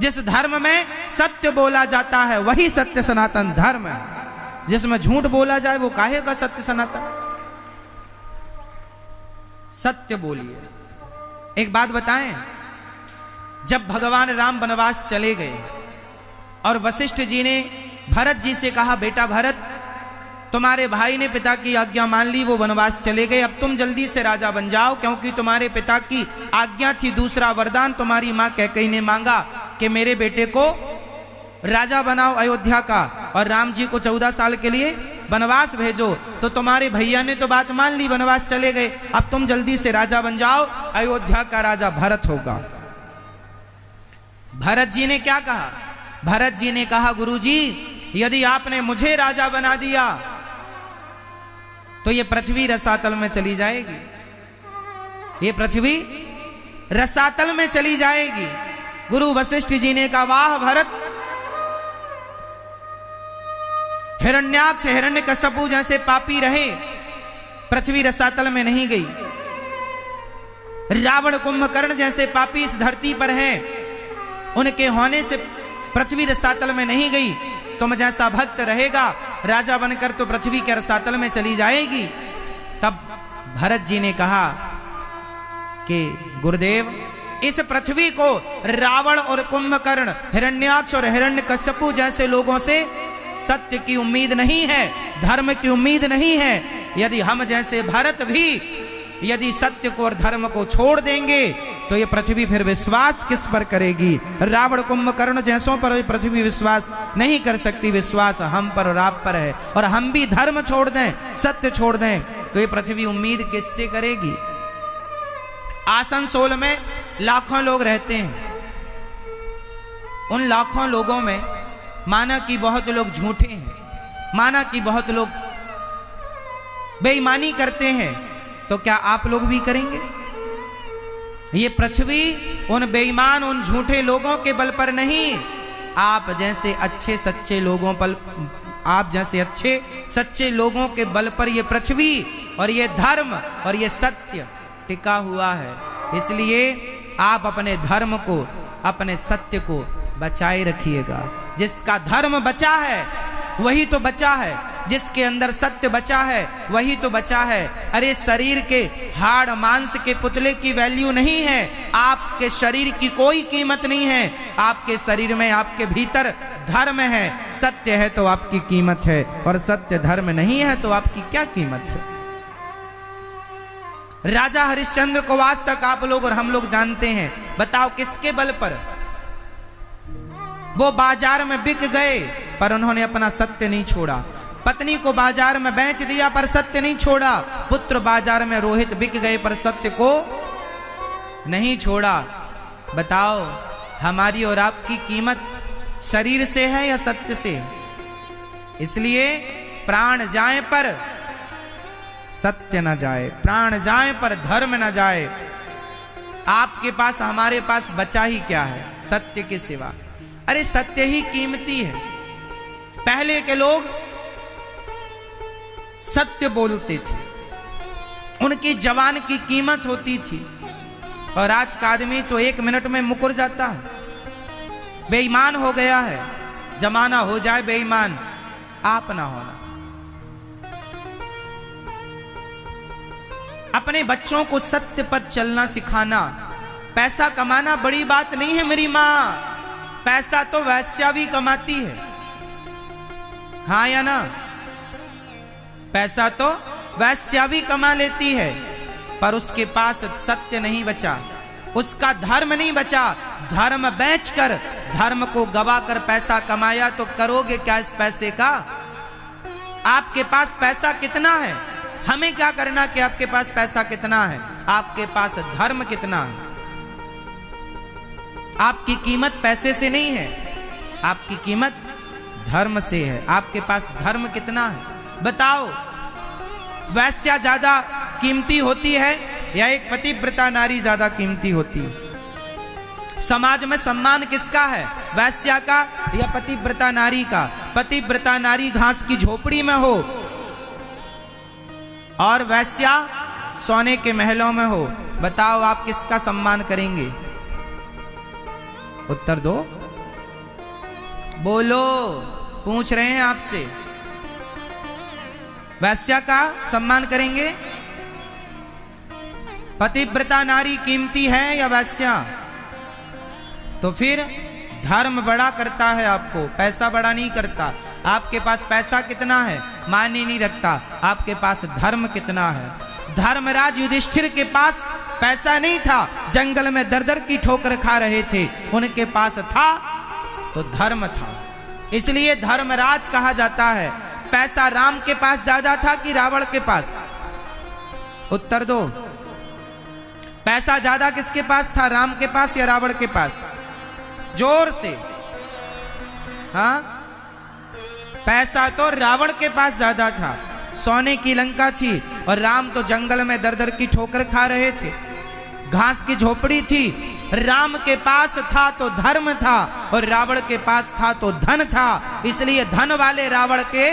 जिस धर्म में सत्य बोला जाता है वही सत्य सनातन धर्म है। जिसमें झूठ बोला जाए वो काहे का सत्य सनातन। सत्य बोलिए। एक बात बताएं, जब भगवान राम वनवास चले गए और वशिष्ठ जी ने भरत जी से कहा, बेटा भरत, तुम्हारे भाई ने पिता की आज्ञा मान ली, वो वनवास चले गए, अब तुम जल्दी से राजा बन जाओ, क्योंकि तुम्हारे पिता की आज्ञा थी। दूसरा वरदान तुम्हारी मां कैकेयी ने मांगा कि मेरे बेटे को राजा बनाओ अयोध्या का, और राम जी को 14 साल के लिए वनवास भेजो। तो तुम्हारे भैया ने तो बात मान ली, वनवास चले गए, अब तुम जल्दी से राजा बन जाओ, अयोध्या का राजा भरत होगा। भरत जी ने क्या कहा? भरत जी ने कहा, गुरुजी, यदि आपने मुझे राजा बना दिया तो ये पृथ्वी रसातल में चली जाएगी, ये पृथ्वी रसातल में चली जाएगी। गुरु वशिष्ठ जी ने कहा, वाह भरत, हिरण्याक्ष हिरण्यकश्यपु जैसे पापी रहे, पृथ्वी रसातल में नहीं गई। रावण कुंभकर्ण जैसे पापी इस धरती पर हैं, उनके होने से पृथ्वी रसातल में नहीं गई। तुम जैसा भक्त रहेगा राजा बनकर तो पृथ्वी के रसातल में चली जाएगी। तब भरत जी ने कहा कि गुरुदेव, इस पृथ्वी को रावण और कुंभकर्ण, हिरण्याक्ष और हिरण्यकश्यपु जैसे लोगों से सत्य की उम्मीद नहीं है, धर्म की उम्मीद नहीं है। यदि हम जैसे भरत भी यदि सत्य को और धर्म को छोड़ देंगे तो ये पृथ्वी फिर विश्वास किस पर करेगी? रावण कुंभकर्ण जैसों पर ये पृथ्वी विश्वास नहीं कर सकती, विश्वास हम पर और आप पर है। और हम भी धर्म छोड़ दें, सत्य छोड़ दें तो ये पृथ्वी उम्मीद किससे करेगी? आसनसोल में लाखों लोग रहते हैं, उन लाखों लोगों में माना कि बहुत लोग झूठे हैं, माना कि बहुत लोग बेईमानी करते हैं, तो क्या आप लोग भी करेंगे? ये पृथ्वी उन बेईमान, उन झूठे लोगों के बल पर नहीं, आप जैसे अच्छे सच्चे लोगों पर, आप जैसे अच्छे सच्चे लोगों के बल पर ये पृथ्वी और ये धर्म और ये सत्य टिका हुआ है। इसलिए आप अपने धर्म को, अपने सत्य को बचाए रखिएगा। जिसका धर्म बचा है वही तो बचा है, जिसके अंदर सत्य बचा है वही तो बचा है। अरे शरीर के हाड़ मांस के पुतले की वैल्यू नहीं है, आपके शरीर की कोई कीमत नहीं है। आपके शरीर में, आपके भीतर धर्म है, सत्य है तो आपकी कीमत है, और सत्य धर्म नहीं है तो आपकी क्या कीमत है? राजा हरिश्चंद्र को आज तक आप लोग और हम लोग जानते हैं। बताओ किसके बल पर? वो बाजार में बिक गए पर उन्होंने अपना सत्य नहीं छोड़ा। पत्नी को बाजार में बेच दिया पर सत्य नहीं छोड़ा। पुत्र बाजार में रोहित बिक गए पर सत्य को नहीं छोड़ा। बताओ हमारी और आपकी कीमत शरीर से है या सत्य से? इसलिए प्राण जाए पर सत्य न जाए, प्राण जाए पर धर्म न जाए। आपके पास, हमारे पास बचा ही क्या है सत्य के सिवा? अरे सत्य ही कीमती है। पहले के लोग सत्य बोलते थे, उनकी जवान की कीमत होती थी, और आज का आदमी तो 1 मिनट में मुकर जाता है, बेईमान हो गया है। जमाना हो जाए बेईमान, आप ना होना। अपने बच्चों को सत्य पर चलना सिखाना। पैसा कमाना बड़ी बात नहीं है मेरी माँ, पैसा तो वैश्या भी कमाती है, हाँ या ना? पैसा तो वैश्या भी कमा लेती है, पर उसके पास सत्य नहीं बचा, उसका धर्म नहीं बचा। धर्म बेचकर, धर्म को गवाकर पैसा कमाया तो करोगे क्या इस पैसे का? आपके पास पैसा कितना है? हमें क्या करना कि आपके पास पैसा कितना है? आपके पास धर्म कितना है? आपकी कीमत पैसे से नहीं है, आपकी कीमत धर्म से है। आपके पास धर्म कितना है? बताओ, वैश्या ज्यादा कीमती होती है या एक पतिव्रता नारी ज्यादा कीमती होती है? समाज में सम्मान किसका है, वैश्या का या पतिव्रता नारी का? पतिव्रता नारी घास की झोपड़ी में हो और वैश्या सोने के महलों में हो, बताओ आप किसका सम्मान करेंगे? उत्तर दो। बोलो, पूछ रहे हैं आपसे। वैश्या का सम्मान करेंगे? पतिव्रता नारी कीमती है या वैश्या? तो फिर धर्म बड़ा करता है आपको, पैसा बड़ा नहीं करता। आपके पास पैसा कितना है मायने नहीं रखता, आपके पास धर्म कितना है। धर्मराज युधिष्ठिर के पास पैसा नहीं था, जंगल में दर दर की ठोकर खा रहे थे, उनके पास था तो धर्म था, इसलिए धर्मराज कहा जाता है। पैसा राम के पास ज्यादा था कि रावण के पास? उत्तर दो। पैसा ज्यादा किसके पास था, राम के पास या रावण के पास? जोर से। हाँ, पैसा तो रावण के पास ज्यादा था, सोने की लंका थी, और राम तो जंगल में दर दर की ठोकर खा रहे थे, घास की झोपड़ी थी। राम के पास था तो धर्म था, और रावण के पास था तो धन था, इसलिए धन वाले रावण के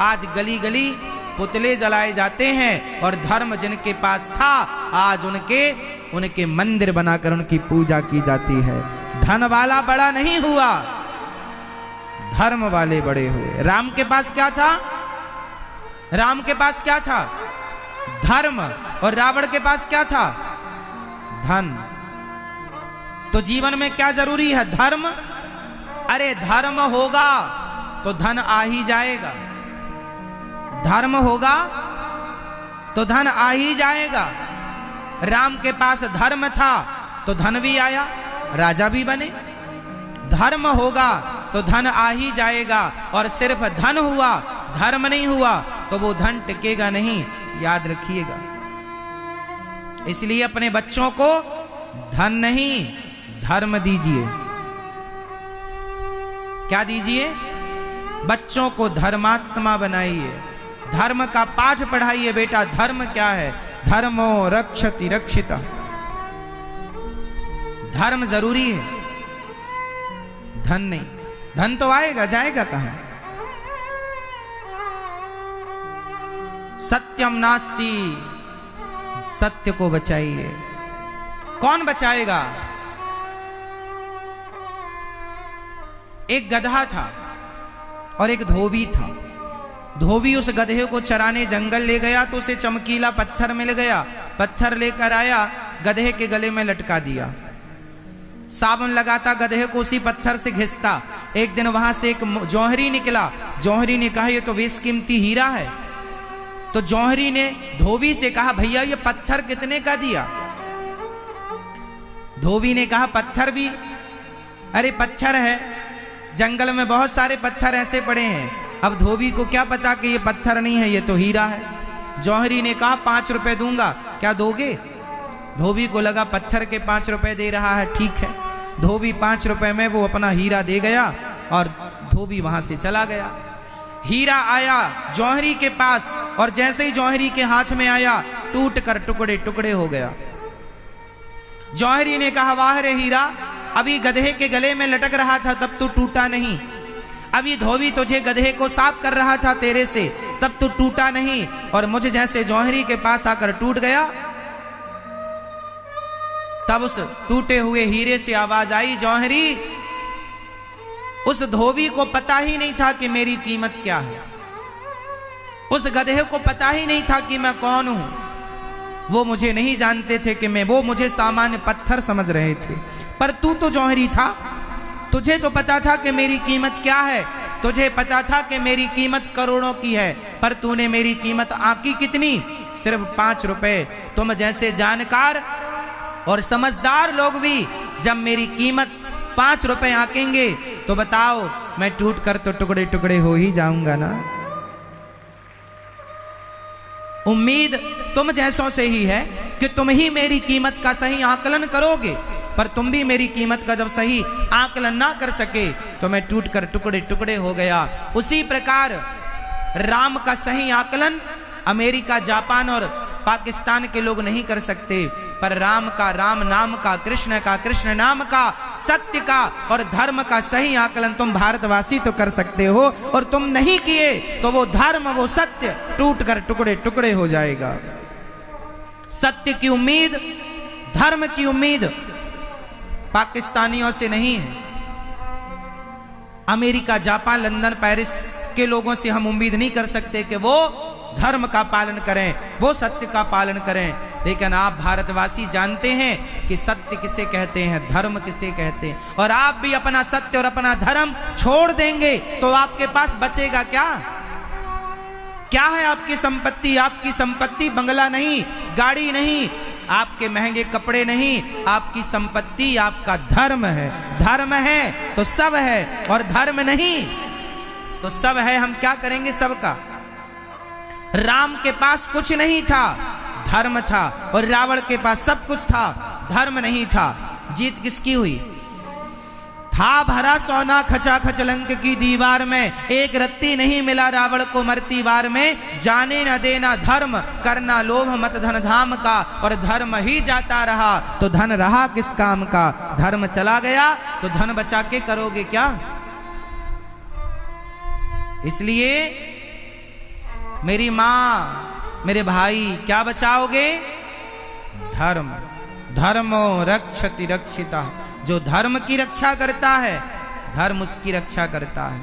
आज गली गली पुतले जलाए जाते हैं, और धर्म जिनके पास था आज उनके मंदिर बनाकर उनकी पूजा की जाती है। धन वाला बड़ा नहीं हुआ, धर्म वाले बड़े हुए। राम के पास क्या था? राम के पास क्या था? धर्म। और रावण के पास क्या था? धन। तो जीवन में क्या जरूरी है? धर्म। अरे धर्म होगा तो धन आ ही जाएगा, धर्म होगा तो धन आ ही जाएगा। राम के पास धर्म था तो धन भी आया, राजा भी बने। धर्म होगा तो धन आ ही जाएगा, और सिर्फ धन हुआ धर्म नहीं हुआ तो वो धन टिकेगा नहीं, याद रखिएगा। इसलिए अपने बच्चों को धन नहीं धर्म दीजिए। क्या दीजिए? बच्चों को धर्मात्मा बनाइए, धर्म का पाठ पढ़ाइए। बेटा धर्म क्या है? धर्मो रक्षति रक्षिता। धर्म जरूरी है, धन नहीं। धन तो आएगा, जाएगा कहां? सत्यम नास्ति, सत्य को बचाइए। कौन बचाएगा? एक गधा था और एक धोबी था। धोबी उस गधे को चराने जंगल ले गया तो उसे चमकीला पत्थर मिल गया। पत्थर लेकर आया, गधे के गले में लटका दिया। साबुन लगाता, गधे को उसी पत्थर से घिसता। एक दिन वहां से एक जौहरी निकला। जौहरी ने कहा ये तो बेशकीमती हीरा है। तो जौहरी ने धोबी से कहा भैया ये पत्थर कितने का दिया? धोबी ने कहा पत्थर भी? अरे पत्थर है, जंगल में बहुत सारे पत्थर ऐसे पड़े हैं। अब धोबी को क्या पता कि ये पत्थर नहीं है, ये तो हीरा है। जौहरी ने कहा 5 रुपए दूंगा, क्या दोगे? धोबी को लगा पत्थर के 5 रुपए दे रहा है, ठीक है। धोबी 5 रुपए में वो अपना हीरा दे गया और धोबी वहां से चला गया। हीरा आया जौहरी के पास और जैसे ही जौहरी के हाथ में आया टूट कर टुकड़े टुकड़े हो गया। जौहरी ने कहा वाह रे हीरा, अभी गधे के गले में लटक रहा था तब तो टूटा नहीं, अभी धोबी तुझे गधे को साफ कर रहा था तेरे से तब तो टूटा नहीं, और मुझे जैसे जौहरी के पास आकर टूट गया तब उस टूटे हुए हीरे से आवाज आई जौहरी। उस धोबी को पता ही नहीं था कि मेरी कीमत क्या है, उस गधे को पता ही नहीं था कि मैं कौन हूं। वो मुझे नहीं जानते थे कि मैं, वो मुझे सामान्य पत्थर समझ रहे थे। पर तू तो जौहरी था, तुझे तो पता था कि मेरी कीमत क्या है, तुझे पता था कि मेरी कीमत करोड़ों की है, पर तूने मेरी कीमत आंकी कितनी? सिर्फ 5 रुपए। तुम जैसे जानकार और समझदार लोग भी जब मेरी कीमत 5 रुपए आंकेंगे तो बताओ मैं टूट कर तो टुकड़े टुकड़े हो ही जाऊंगा ना। उम्मीद तुम जैसों से ही है कि तुम ही मेरी कीमत का सही आकलन करोगे, पर तुम भी मेरी कीमत का जब सही आकलन ना कर सके तो मैं टूट कर टुकड़े टुकड़े हो गया। उसी प्रकार राम का सही आकलन अमेरिका, जापान और पाकिस्तान के लोग नहीं कर सकते, पर राम का, राम नाम का, कृष्ण का, कृष्ण नाम का, सत्य का और धर्म का सही आकलन तुम भारतवासी तो कर सकते हो, और तुम नहीं किए तो वो धर्म, वो सत्य टूट कर टुकड़े टुकड़े हो जाएगा। सत्य की उम्मीद, धर्म की उम्मीद पाकिस्तानियों से नहीं है, अमेरिका, जापान, लंदन, पेरिस के लोगों से हम उम्मीद नहीं कर सकते कि वो धर्म का पालन करें, वो सत्य का पालन करें। लेकिन आप भारतवासी जानते हैं कि सत्य किसे कहते हैं, धर्म किसे कहते हैं। और आप भी अपना सत्य और अपना धर्म छोड़ देंगे तो आपके पास बचेगा क्या? क्या है आपकी संपत्ति? आपकी संपत्ति बंगला नहीं, गाड़ी नहीं, आपके महंगे कपड़े नहीं, आपकी संपत्ति आपका धर्म है। धर्म है तो सब है, और धर्म नहीं तो सब है। हम क्या करेंगे सबका? राम के पास कुछ नहीं था, धर्म था, और रावण के पास सब कुछ था, धर्म नहीं था। जीत किसकी हुई? था भरा सोना खचाखच लंक की दीवार में, एक रत्ती नहीं मिला रावण को मरती वार में। जाने न देना धर्म, करना लोभ मत धन धाम का, और धर्म ही जाता रहा तो धन रहा किस काम का। धर्म चला गया तो धन बचा के करोगे क्या? इसलिए मेरी मां, मेरे भाई, क्या बचाओगे? धर्म। धर्मो रक्षति रक्षिता। जो धर्म की रक्षा करता है, धर्म उसकी रक्षा करता है।